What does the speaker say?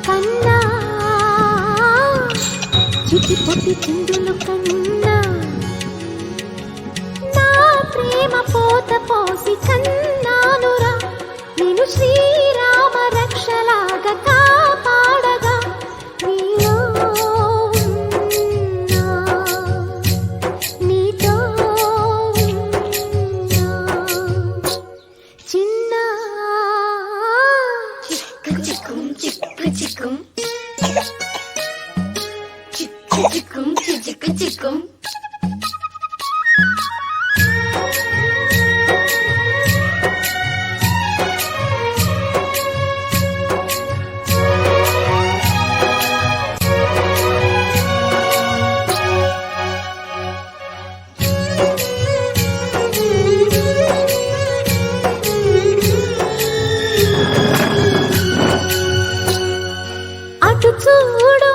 కన్నా చిటిపొట్టి చిందులు కన్నా నా ప్రేమ పోత పోసి కన్నానురా నేను శ్రీరామ రక్షలాగా కాపాడగా నీలో ఉన్నా, నీతో ఉన్నా. చిన్న చిక్కు చిక్కుం చిక్కు చిక్కుం చిక్కు చిక్కుం చిక్కు చిక్కుం అటు చూడు